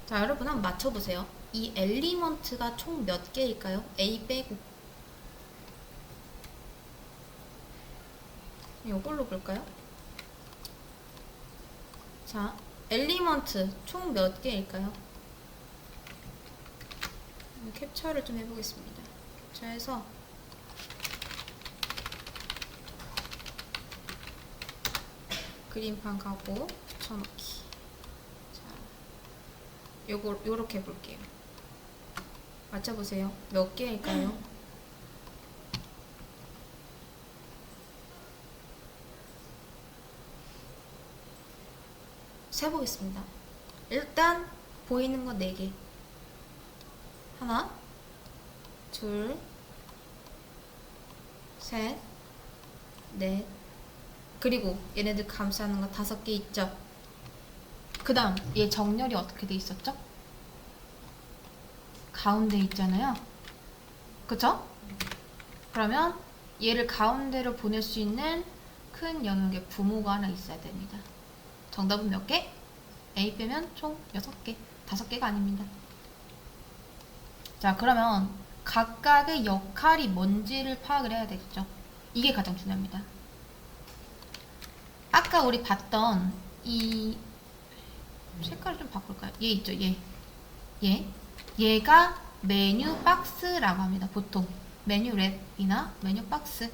자, 여러분 한번 맞춰보세요. 이 엘리먼트가 총 몇 개일까요? A 빼고. 이걸로 볼까요? 자, 엘리먼트 총 몇 개일까요? 캡처를 좀 해보겠습니다. 캡처해서 그림판 가고 붙여넣기. 자, 요렇게 볼게요. 맞춰보세요. 몇 개일까요? 세보겠습니다. 일단 보이는 거 4개. 하나, 둘, 셋, 넷. 그리고 얘네들 감싸는 거 5개 있죠? 그 다음 얘 정렬이 어떻게 돼 있었죠? 가운데 있잖아요. 그쵸? 그러면 얘를 가운데로 보낼 수 있는 큰 영역의 부모가 하나 있어야 됩니다. 정답은 몇 개? A 빼면 총 6개. 5개가 아닙니다. 자, 그러면 각각의 역할이 뭔지를 파악을 해야 되겠죠. 이게 가장 중요합니다. 아까 우리 봤던 이 색깔을 좀 바꿀까요? 얘 있죠, 얘가 메뉴 박스라고 합니다. 보통 메뉴 랩이나 메뉴 박스.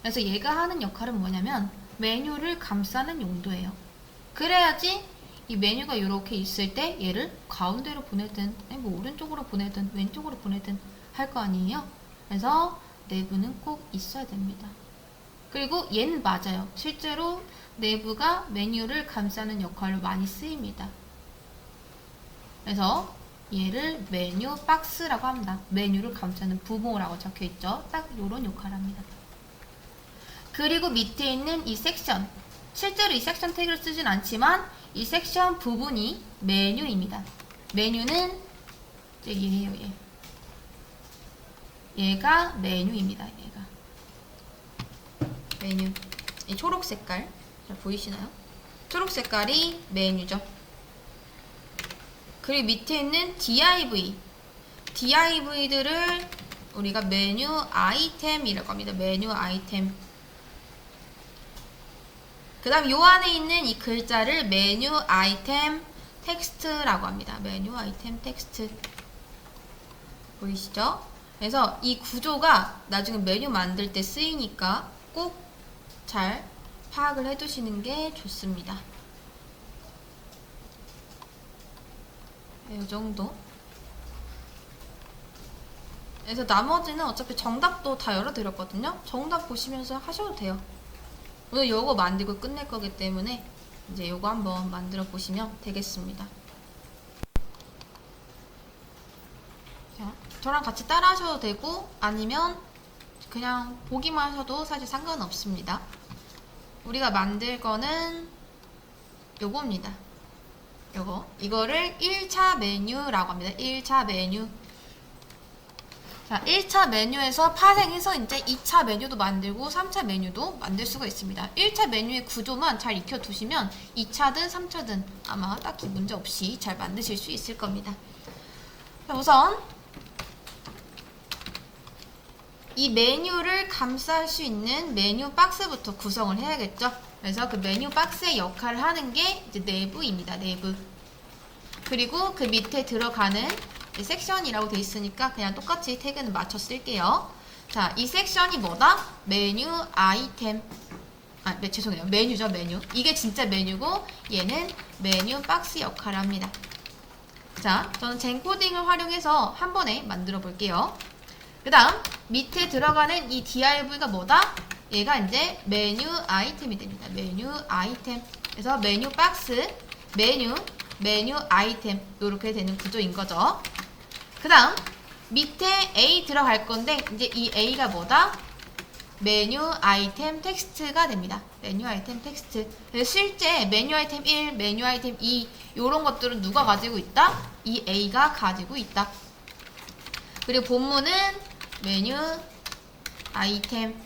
그래서 얘가 하는 역할은 뭐냐면 메뉴를 감싸는 용도예요. 그래야지 이 메뉴가 이렇게 있을 때 얘를 가운데로 보내든 뭐 오른쪽으로 보내든 왼쪽으로 보내든 할 거 아니에요. 그래서 내부는 꼭 있어야 됩니다. 그리고 얘는 맞아요. 실제로 내부가 메뉴를 감싸는 역할로 많이 쓰입니다. 그래서 얘를 메뉴 박스라고 합니다. 메뉴를 감싸는 부모라고 적혀있죠. 딱 요런 역할을 합니다. 그리고 밑에 있는 이 섹션, 실제로 이 섹션 태그를 쓰진 않지만 이 섹션 부분이 메뉴입니다. 메뉴는 얘예요, 얘. 얘가 메뉴입니다. 얘가 메뉴. 이 초록 색깔 잘 보이시나요? 초록 색깔이 메뉴죠. 그리고 밑에 있는 DIV들을 우리가 메뉴 아이템이라고 합니다. 메뉴 아이템. 그 다음 요 안에 있는 이 글자를 메뉴 아이템 텍스트라고 합니다. 메뉴 아이템 텍스트. 보이시죠? 그래서 이 구조가 나중에 메뉴 만들 때 쓰이니까 꼭 잘 파악을 해두시는 게 좋습니다. 이 정도. 그래서 나머지는 어차피 정답도 다 열어드렸거든요. 정답 보시면서 하셔도 돼요. 오늘 요거 만들고 끝낼 거기 때문에 이제 요거 한번 만들어 보시면 되겠습니다. 자, 저랑 같이 따라 하셔도 되고 아니면 그냥 보기만 하셔도 사실 상관없습니다. 우리가 만들 거는 요겁니다. 이거를 1차 메뉴라고 합니다. 1차 메뉴. 자, 1차 메뉴에서 파생해서 이제 2차 메뉴도 만들고 3차 메뉴도 만들 수가 있습니다. 1차 메뉴의 구조만 잘 익혀두시면 2차든 3차든 아마 딱히 문제 없이 잘 만드실 수 있을 겁니다. 자, 우선 이 메뉴를 감쌀 수 있는 메뉴 박스부터 구성을 해야겠죠. 그래서 그 메뉴 박스의 역할을 하는 게 이제 내부입니다. 내부. 그리고 그 밑에 들어가는 섹션이라고 돼 있으니까 그냥 똑같이 태그는 맞춰 쓸게요. 자, 이 섹션이 뭐다? 메뉴 아이템. 죄송해요. 메뉴죠, 메뉴. 이게 진짜 메뉴고 얘는 메뉴 박스 역할을 합니다. 자, 저는 젠코딩을 활용해서 한 번에 만들어 볼게요. 그 다음 밑에 들어가는 이 div가 뭐다? 얘가 이제 메뉴 아이템이 됩니다. 메뉴 아이템. 그래서 메뉴 박스, 메뉴 아이템 이렇게 되는 구조인 거죠. 그 다음 밑에 A 들어갈 건데 이제 이 A가 뭐다? 메뉴 아이템 텍스트가 됩니다. 메뉴 아이템 텍스트. 그래서 실제 메뉴 아이템 1, 메뉴 아이템 2 이런 것들은 누가 가지고 있다? 이 A가 가지고 있다. 그리고 본문은 메뉴 아이템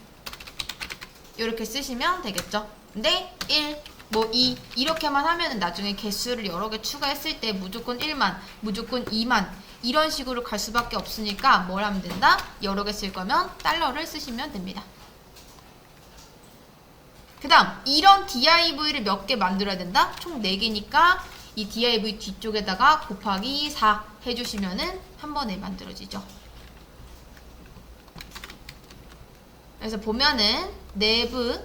이렇게 쓰시면 되겠죠. 근데 1, 뭐 이렇게만 하면은 나중에 개수를 여러 개 추가했을 때 무조건 1만, 무조건 2만 이런 식으로 갈 수밖에 없으니까 뭘 하면 된다? 여러 개 쓸 거면 달러를 쓰시면 됩니다. 그 다음 이런 div를 몇 개 만들어야 된다? 총 4개니까 이 div 뒤쪽에다가 곱하기 4 해주시면은 한 번에 만들어지죠. 그래서 보면은 내부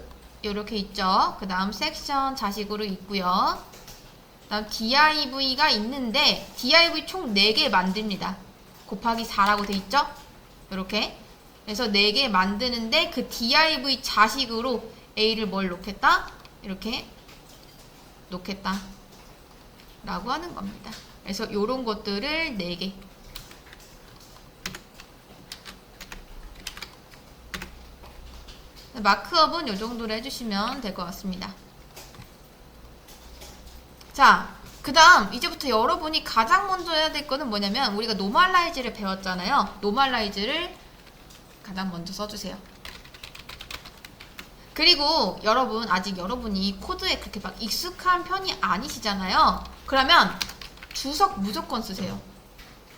이렇게 있죠. 그 다음 섹션 자식으로 있고요. 그 다음 div가 있는데 div 총 4개 만듭니다. 곱하기 4라고 돼 있죠. 이렇게. 그래서 4개 만드는데 그 div 자식으로 a를 뭘 놓겠다? 이렇게 놓겠다 라고 하는 겁니다. 그래서 요런 것들을 4개 마크업은 요 정도로 해주시면 될 것 같습니다. 자, 그 다음 이제부터 여러분이 가장 먼저 해야 될 거는 뭐냐면 우리가 노멀라이즈를 배웠잖아요. 노멀라이즈를 가장 먼저 써주세요. 그리고 여러분 아직 여러분이 코드에 그렇게 막 익숙한 편이 아니시잖아요. 그러면 주석 무조건 쓰세요.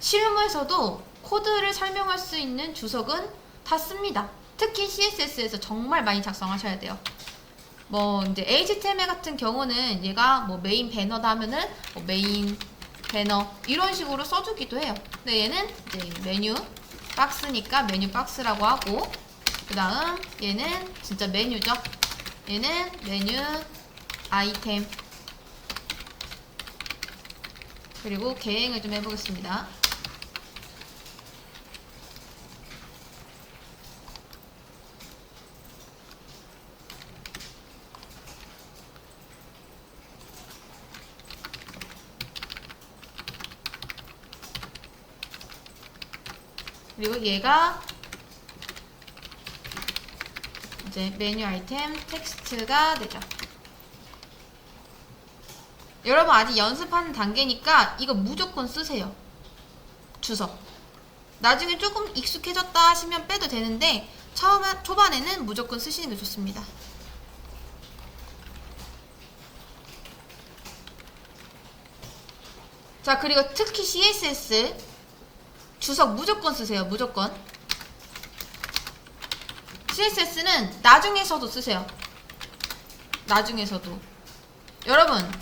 실무에서도 코드를 설명할 수 있는 주석은 다 씁니다. 특히 CSS에서 정말 많이 작성하셔야 돼요. 뭐 이제 HTML 같은 경우는 얘가 뭐 메인 배너다 하면은 뭐 메인 배너 이런 식으로 써주기도 해요. 근데 얘는 이제 메뉴 박스니까 메뉴 박스라고 하고, 그 다음 얘는 진짜 메뉴죠. 얘는 메뉴 아이템. 그리고 계행을 좀 해보겠습니다. 그리고 얘가 이제 메뉴 아이템 텍스트가 되죠. 여러분 아직 연습하는 단계니까 이거 무조건 쓰세요. 주석. 나중에 조금 익숙해졌다 하시면 빼도 되는데 초반에는 무조건 쓰시는 게 좋습니다. 자, 그리고 특히 CSS 주석 무조건 쓰세요. 무조건. CSS는 나중에서도 쓰세요. 나중에서도. 여러분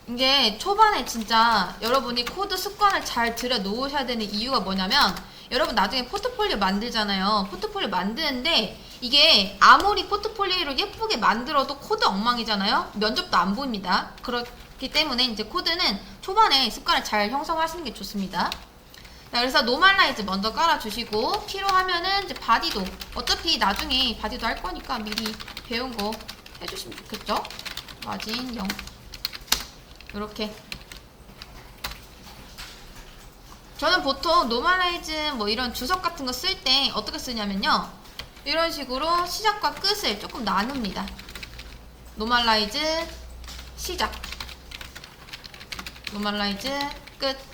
이게 초반에 진짜 여러분이 코드 습관을 잘 들여 놓으셔야 되는 이유가 뭐냐면, 여러분 나중에 포트폴리오 만들잖아요. 포트폴리오 만드는데 이게 아무리 포트폴리오를 예쁘게 만들어도 코드 엉망이잖아요. 면접도 안 보입니다. 그렇기 때문에 이제 코드는 초반에 습관을 잘 형성하시는 게 좋습니다. 자, 그래서 노멀라이즈 먼저 깔아주시고, 필요하면은 이제 바디도, 어차피 나중에 바디도 할 거니까 미리 배운 거 해주시면 좋겠죠? 마진 0. 이렇게. 저는 보통 노멀라이즈 뭐 이런 주석 같은 거 쓸 때 어떻게 쓰냐면요, 이런 식으로 시작과 끝을 조금 나눕니다. 노멀라이즈 시작, 노멀라이즈 끝.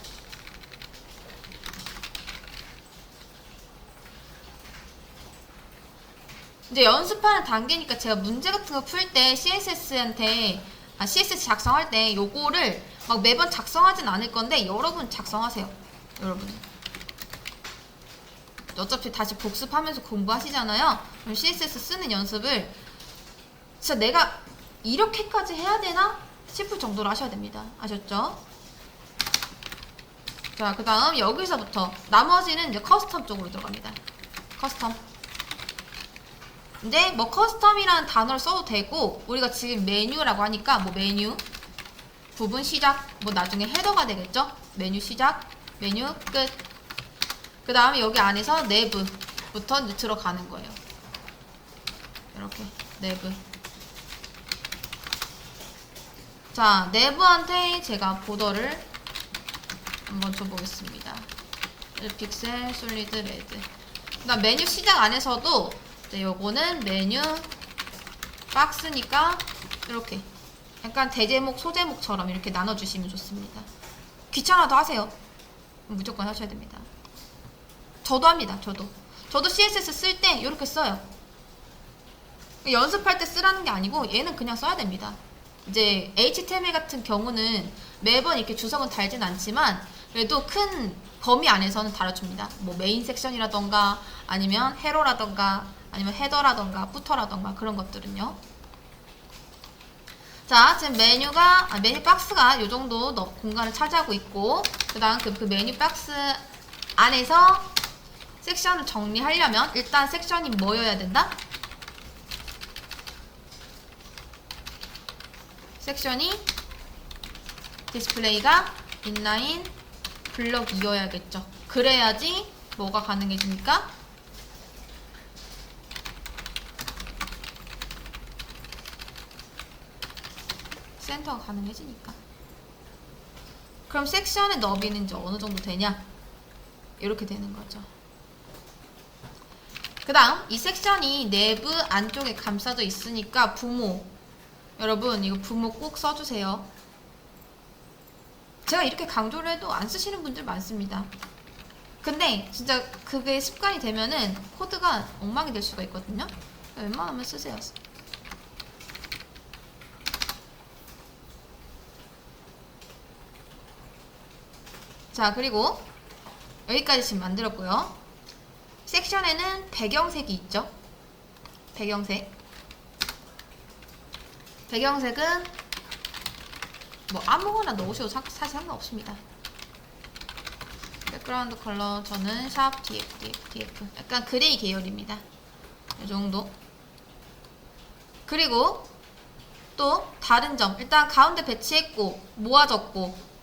이제 연습하는 단계니까 제가 문제 같은 거 풀 때 CSS 작성할 때 요거를 막 매번 작성하진 않을 건데 여러분 작성하세요. 여러분 어차피 다시 복습하면서 공부하시잖아요. 그럼 CSS 쓰는 연습을 진짜 내가 이렇게까지 해야 되나 싶을 정도로 하셔야 됩니다. 아셨죠? 자, 그 다음 여기서부터 나머지는 이제 커스텀 쪽으로 들어갑니다. 커스텀. 근데 뭐 커스텀이라는 단어를 써도 되고, 우리가 지금 메뉴라고 하니까 뭐 메뉴 부분 시작, 뭐 나중에 헤더가 되겠죠? 메뉴 시작, 메뉴 끝. 그 다음에 여기 안에서 내부부터 이제 들어가는 거예요. 이렇게 내부. 자, 내부한테 제가 보더를 한번 줘보겠습니다. 1픽셀 솔리드 레드. 그 다음 메뉴 시작 안에서도 네, 요거는 메뉴 박스니까 이렇게 약간 대제목, 소제목처럼 이렇게 나눠주시면 좋습니다. 귀찮아도 하세요. 무조건 하셔야 됩니다. 저도 합니다. 저도 CSS 쓸 때 이렇게 써요. 연습할 때 쓰라는 게 아니고 얘는 그냥 써야 됩니다. 이제 HTML 같은 경우는 매번 이렇게 주석은 달진 않지만 그래도 큰 범위 안에서는 달아줍니다. 뭐 메인 섹션이라던가 아니면 헤로라던가 아니면 헤더라던가 부터라던가 그런 것들은요. 자, 지금 메뉴 박스가 이 정도 공간을 차지하고 있고, 그 다음 그 메뉴 박스 안에서 섹션을 정리하려면 일단 섹션이 뭐여야 된다? 섹션이 디스플레이가 인라인 블럭이어야겠죠. 그래야지 뭐가 가능해집니까? 센터가 가능해지니까. 그럼 섹션의 너비는 이제 어느 정도 되냐? 이렇게 되는 거죠. 그 다음 이 섹션이 내부 안쪽에 감싸져 있으니까 부모, 여러분 이거 부모 꼭 써주세요. 제가 이렇게 강조를 해도 안 쓰시는 분들 많습니다. 근데 진짜 그게 습관이 되면은 코드가 엉망이 될 수가 있거든요. 웬만하면 쓰세요. 자, 그리고 여기까지 지금 만들었고요. 섹션에는 배경색이 있죠. 배경색은 뭐 아무거나 넣으셔도 사실 상관없습니다. 백그라운드 컬러 저는 샵 DF 약간 그레이 계열입니다. 이 정도. 그리고 또 다른 점, 일단 가운데 배치했고 모아졌고,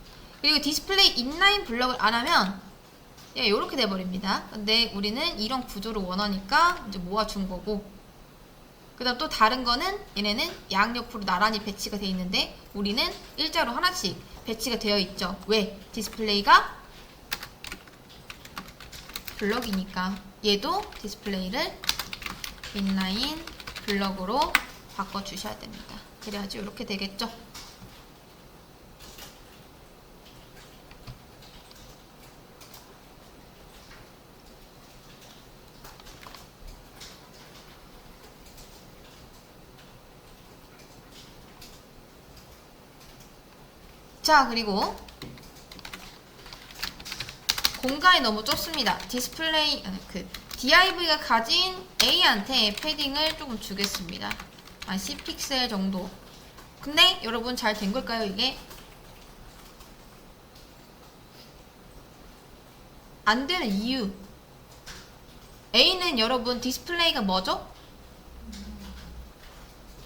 그리고 디스플레이 인라인 블럭을 안 하면 예, 요렇게 돼버립니다. 근데 우리는 이런 구조를 원하니까 이제 모아준 거고, 그 다음 또 다른 거는 얘네는 양옆으로 나란히 배치가 되어 있는데 우리는 일자로 하나씩 배치가 되어 있죠. 왜? 디스플레이가 블럭이니까. 얘도 디스플레이를 인라인 블럭으로 바꿔주셔야 됩니다. 그래야지 이렇게 되겠죠. 자, 그리고 공간이 너무 좁습니다. 디스플레이 DIV가 가진 A한테 패딩을 조금 주겠습니다. 한 10픽셀 정도. 근데 여러분 잘 된 걸까요, 이게? 안 되는 이유. A는 여러분 디스플레이가 뭐죠?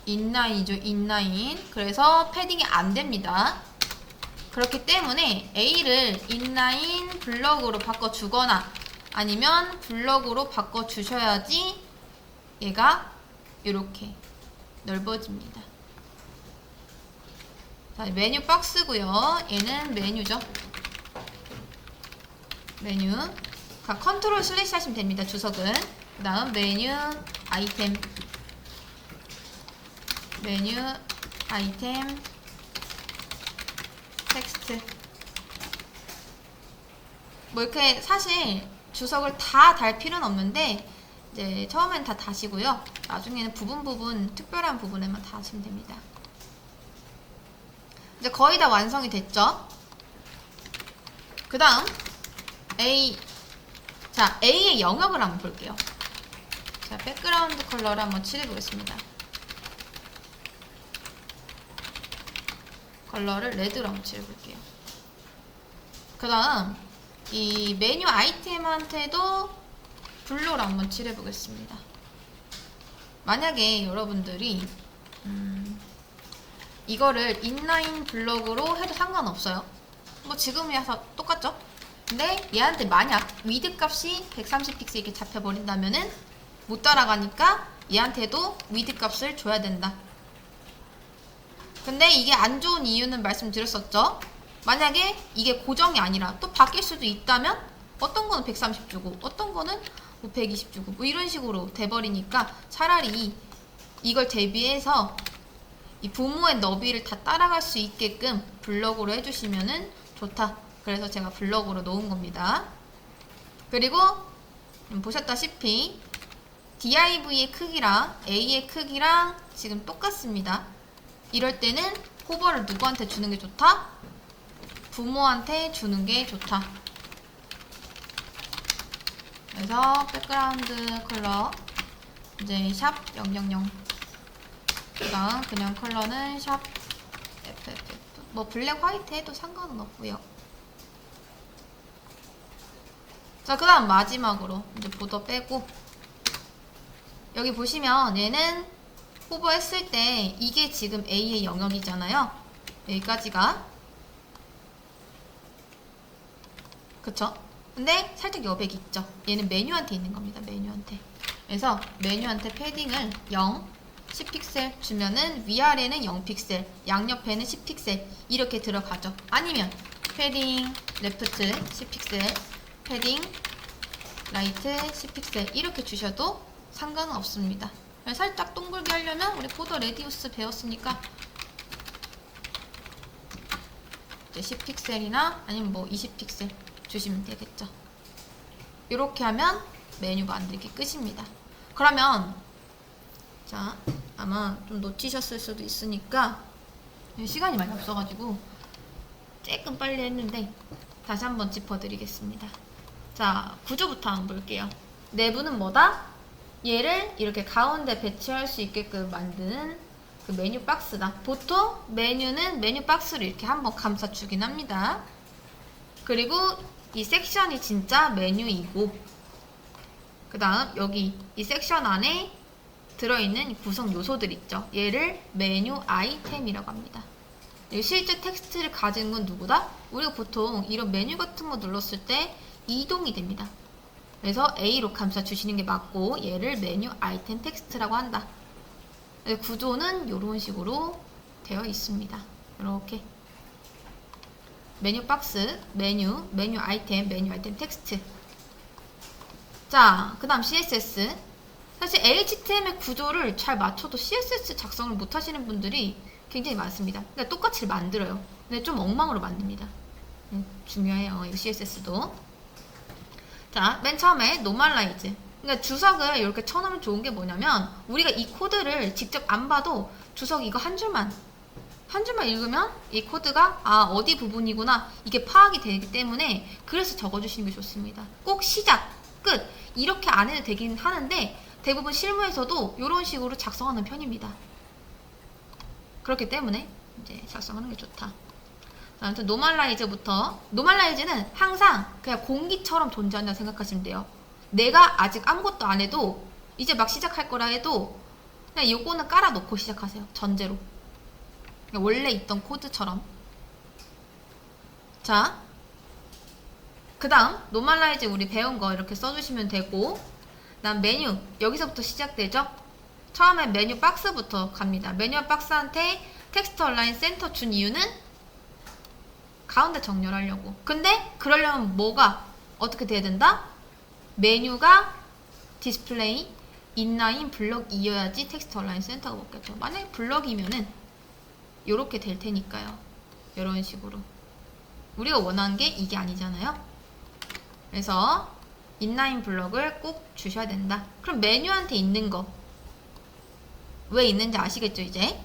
인라인이죠, 인라인. 그래서 패딩이 안 됩니다. 그렇기 때문에 A를 인라인 블럭으로 바꿔주거나 아니면 블럭으로 바꿔주셔야지 얘가 이렇게 넓어집니다. 자, 메뉴 박스고요. 얘는 메뉴죠. 메뉴. 컨트롤 슬래시 하시면 됩니다. 주석은. 그 다음 메뉴 아이템. 메뉴 아이템 텍스트. 뭐 이렇게 사실 주석을 다 달 필요는 없는데 이제 처음엔 다 다시고요. 나중에는 부분 특별한 부분에만 다 하시면 됩니다. 이제 거의 다 완성이 됐죠. 그 다음 A. 자, A의 영역을 한번 볼게요. 자, 백그라운드 컬러를 한번 칠해보겠습니다. 컬러를 레드로 한번 칠해볼게요. 그 다음 이 메뉴 아이템한테도 블루로 한번 칠해보겠습니다. 만약에 여러분들이 이거를 인라인 블럭으로 해도 상관없어요. 뭐 지금이야 똑같죠? 근데 얘한테 만약 위드 값이 130픽셀 이렇게 잡혀버린다면은 못 따라가니까 얘한테도 위드 값을 줘야 된다. 근데 이게 안 좋은 이유는 말씀드렸었죠. 만약에 이게 고정이 아니라 또 바뀔 수도 있다면 어떤 거는 130 주고 어떤 거는 뭐 120 주고 뭐 이런 식으로 돼버리니까 차라리 이걸 대비해서 이 부모의 너비를 다 따라갈 수 있게끔 블럭으로 해주시면은 좋다. 그래서 제가 블럭으로 놓은 겁니다. 그리고 보셨다시피 DIV의 크기랑 A의 크기랑 지금 똑같습니다. 이럴 때는 호버를 누구한테 주는 게 좋다? 부모한테 주는 게 좋다. 그래서 백그라운드 컬러 이제 샵 000, 그다음 그냥 컬러는 샵 FFF. 뭐 블랙 화이트 해도 상관은 없고요. 자, 그 다음 마지막으로 이제 보더 빼고, 여기 보시면 얘는 호버 했을 때 이게 지금 A의 영역이잖아요. 여기까지가. 그쵸? 근데 살짝 여백이 있죠. 얘는 메뉴한테 있는 겁니다. 메뉴한테. 그래서 메뉴한테 패딩을 0, 10픽셀 주면은 위아래는 0픽셀, 양옆에는 10픽셀 이렇게 들어가죠. 아니면 패딩 레프트 10픽셀, 패딩 라이트 10픽셀 이렇게 주셔도 상관은 없습니다. 살짝 동글게 하려면 우리 보더 레디우스 배웠으니까 이제 10픽셀이나 아니면 뭐 20픽셀 주시면 되겠죠. 이렇게 하면 메뉴 만들기 끝입니다. 그러면 자, 아마 좀 놓치셨을 수도 있으니까 시간이 많이 없어가지고 조금 빨리 했는데 다시 한번 짚어드리겠습니다. 자, 구조부터 한번 볼게요. 내부는 뭐다? 얘를 이렇게 가운데 배치할 수 있게끔 만드는 그 메뉴 박스다. 보통 메뉴는 메뉴 박스를 이렇게 한번 감싸주긴 합니다. 그리고 이 섹션이 진짜 메뉴이고, 그 다음 여기 이 섹션 안에 들어있는 구성 요소들 있죠. 얘를 메뉴 아이템이라고 합니다. 실제 텍스트를 가진 건 누구다? 우리가 보통 이런 메뉴 같은 거 눌렀을 때 이동이 됩니다. 그래서 A로 감싸주시는 게 맞고, 얘를 메뉴 아이템 텍스트라고 한다. 구조는 이런 식으로 되어 있습니다. 이렇게 메뉴 박스, 메뉴 아이템, 메뉴 아이템 텍스트. 자, 그 다음 CSS. 사실 HTML 구조를 잘 맞춰도 CSS 작성을 못 하시는 분들이 굉장히 많습니다. 그러니까 똑같이 만들어요. 근데 좀 엉망으로 만듭니다. 중요해요, 이 CSS도. 자, 맨 처음에 노멀라이즈. 그러니까 주석을 이렇게 쳐놓으면 좋은 게 뭐냐면, 우리가 이 코드를 직접 안 봐도 주석 이거 한 줄만 읽으면 이 코드가 어디 부분이구나 이게 파악이 되기 때문에, 그래서 적어주시는 게 좋습니다. 꼭 시작, 끝 이렇게 안 해도 되긴 하는데 대부분 실무에서도 이런 식으로 작성하는 편입니다. 그렇기 때문에 이제 작성하는 게 좋다. 아무튼 노멀라이즈부터. 노멀라이즈는 항상 그냥 공기처럼 존재한다고 생각하시면 돼요. 내가 아직 아무것도 안 해도 이제 막 시작할 거라 해도 그냥 요거는 깔아놓고 시작하세요. 전제로. 원래 있던 코드처럼. 자, 그 다음 노멀라이즈 우리 배운 거 이렇게 써주시면 되고, 난 메뉴 여기서부터 시작되죠. 처음에 메뉴 박스부터 갑니다. 메뉴 박스한테 텍스트 얼라인 센터 준 이유는 가운데 정렬하려고. 근데 그러려면 뭐가 어떻게 돼야 된다? 메뉴가 디스플레이 인라인 블럭이어야지 텍스트 얼라인 센터가 먹겠죠. 만약에 블럭이면은 요렇게 될 테니까요. 이런 식으로. 우리가 원하는 게 이게 아니잖아요. 그래서 인라인 블럭을 꼭 주셔야 된다. 그럼 메뉴한테 있는 거 왜 있는지 아시겠죠, 이제?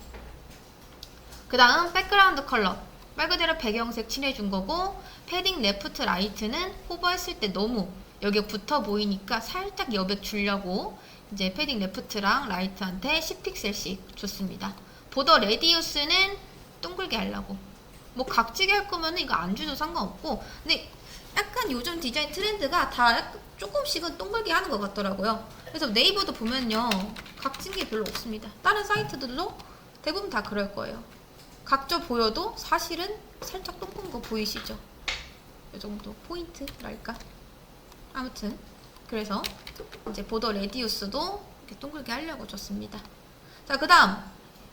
그 다음 백그라운드 컬러. 말 그대로 배경색 칠해준 거고, 패딩 레프트 라이트는 호버했을 때 너무 여기에 붙어 보이니까 살짝 여백 주려고 이제 패딩 레프트랑 라이트한테 10픽셀씩 줬습니다. 보더 레디우스는 동글게 하려고. 뭐 각지게 할 거면 이거 안 줘도 상관없고, 근데 약간 요즘 디자인 트렌드가 다 조금씩은 동글게 하는 것 같더라고요. 그래서 네이버도 보면요, 각진 게 별로 없습니다. 다른 사이트들도 대부분 다 그럴 거예요. 각져 보여도 사실은 살짝 동그란 거 보이시죠? 이 정도 포인트랄까? 아무튼 그래서 이제 보더 레디우스도 이렇게 동글게 하려고 줬습니다. 자, 그 다음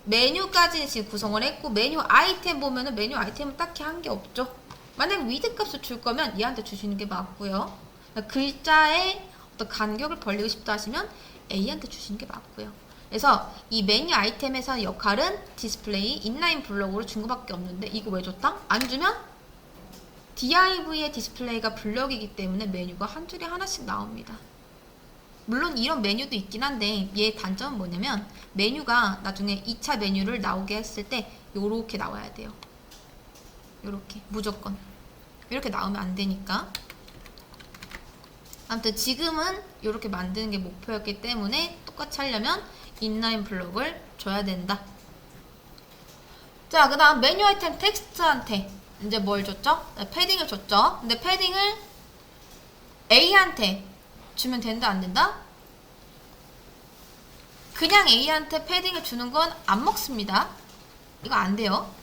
메뉴까지 지금 구성을 했고, 메뉴 아이템 보면은 메뉴 아이템은 딱히 한 게 없죠. 만약 위드 값을 줄 거면 얘한테 주시는 게 맞고요. 글자의 어떤 간격을 벌리고 싶다 하시면 A한테 주시는 게 맞고요. 그래서 이 메뉴 아이템에서의 역할은 디스플레이 인라인 블럭으로 준 거밖에 없는데, 이거 왜 줬다? 안 주면 div의 디스플레이가 블럭이기 때문에 메뉴가 한 줄에 하나씩 나옵니다. 물론 이런 메뉴도 있긴 한데 얘의 단점은 뭐냐면 메뉴가 나중에 2차 메뉴를 나오게 했을 때 요렇게 나와야 돼요. 요렇게 무조건 이렇게 나오면 안 되니까. 아무튼 지금은 이렇게 만드는 게 목표였기 때문에 똑같이 하려면 인라인 블록을 줘야 된다. 자, 그 다음 메뉴 아이템 텍스트한테 이제 뭘 줬죠? 패딩을 줬죠. 근데 패딩을 A한테 주면 된다 안 된다? 그냥 A한테 패딩을 주는 건 안 먹습니다. 이거 안 돼요.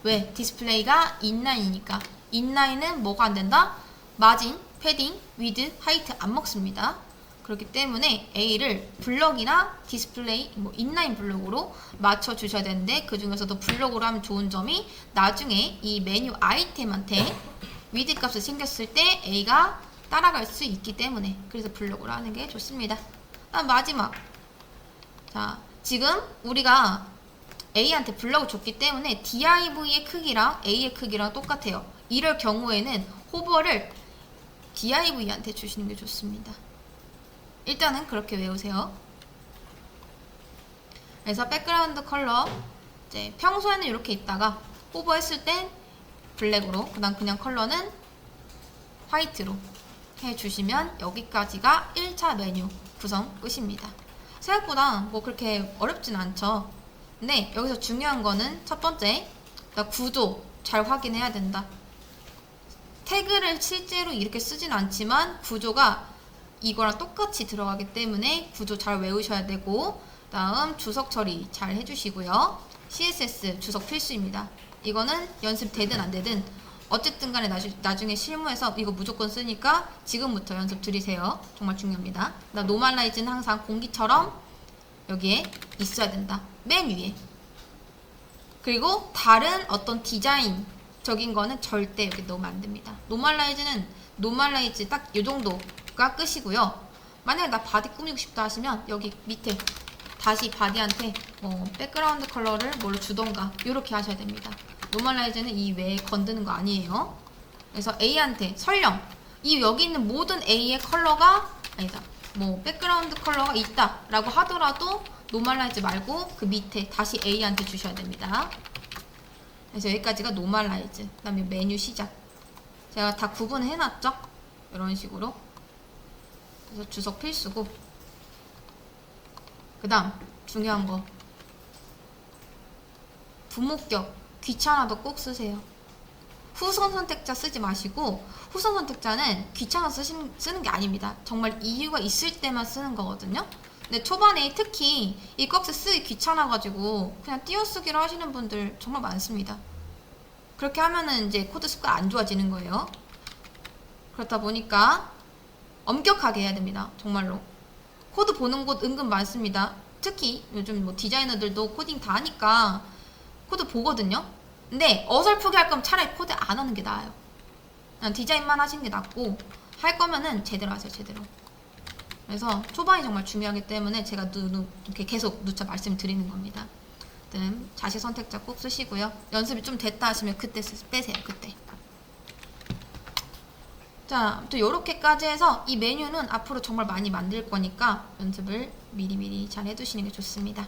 왜? 디스플레이가 인라인이니까. 인라인은 뭐가 안 된다? 마진, 패딩, 위드, 하이트 안 먹습니다. 그렇기 때문에 A를 블럭이나 디스플레이, 뭐 인라인 블록으로 맞춰 주셔야 되는데 그 중에서도 블록으로 하면 좋은 점이 나중에 이 메뉴 아이템한테 위드 값을 생겼을 때 A가 따라갈 수 있기 때문에 그래서 블록으로 하는 게 좋습니다. 다음 마지막. 자, 지금 우리가 A한테 블럭을 줬기 때문에 div의 크기랑 A의 크기랑 똑같아요. 이럴 경우에는 호버를 div한테 주시는 게 좋습니다. 일단은 그렇게 외우세요. 그래서 백그라운드 컬러 이제 평소에는 이렇게 있다가 호버 했을 땐 블랙으로 그 다음 그냥 컬러는 화이트로 해주시면 여기까지가 1차 메뉴 구성 끝입니다. 생각보다 뭐 그렇게 어렵진 않죠. 근데 여기서 중요한 거는 첫 번째, 구조 잘 확인해야 된다. 태그를 실제로 이렇게 쓰진 않지만 구조가 이거랑 똑같이 들어가기 때문에 구조 잘 외우셔야 되고, 다음 주석 처리 잘 해주시고요. CSS 주석 필수입니다. 이거는 연습 되든 안 되든 어쨌든 간에 나중에 실무에서 이거 무조건 쓰니까 지금부터 연습 들이세요. 정말 중요합니다. 노멀라이즈는 항상 공기처럼 여기에 있어야 된다. 맨 위에. 그리고 다른 어떤 디자인적인 거는 절대 여기 넣으면 안 됩니다. 노멀라이즈 딱 이 정도가 끝이고요. 만약에 나 바디 꾸미고 싶다 하시면 여기 밑에 다시 바디한테 뭐 백그라운드 컬러를 뭘로 주던가 이렇게 하셔야 됩니다. 노멀라이즈는 이 외에 건드는 거 아니에요. 그래서 A한테 설령 이 여기 있는 모든 A의 컬러가 아니다. 뭐 백그라운드 컬러가 있다 라고 하더라도 노멀라이즈 말고 그 밑에 다시 A한테 주셔야 됩니다. 그래서 여기까지가 노멀라이즈. 그 다음에 메뉴 시작. 제가 다 구분을 해놨죠? 이런 식으로. 그래서 주석 필수고, 그 다음 중요한 거 부목격 귀찮아도 꼭 쓰세요. 후선 선택자 쓰지 마시고, 후선 선택자는 귀찮아서 쓰는 게 아닙니다. 정말 이유가 있을 때만 쓰는 거거든요. 근데 초반에 특히 이 꺽쇠 쓰기 귀찮아가지고 그냥 띄어쓰기로 하시는 분들 정말 많습니다. 그렇게 하면은 이제 코드 습관 안 좋아지는 거예요. 그렇다 보니까 엄격하게 해야 됩니다. 정말로. 코드 보는 곳 은근 많습니다. 특히 요즘 뭐 디자이너들도 코딩 다 하니까 코드 보거든요. 근데 어설프게 할 거면 차라리 코드 안 하는 게 나아요. 그냥 디자인만 하시는 게 낫고, 할 거면은 제대로 하세요. 제대로. 그래서 초반이 정말 중요하기 때문에 제가 이렇게 계속 누차 말씀드리는 겁니다. 자식 선택자 꼭 쓰시고요. 연습이 좀 됐다 하시면 그때 빼세요. 그때. 자, 또 요렇게까지 해서 이 메뉴는 앞으로 정말 많이 만들 거니까 연습을 미리미리 잘 해두시는 게 좋습니다.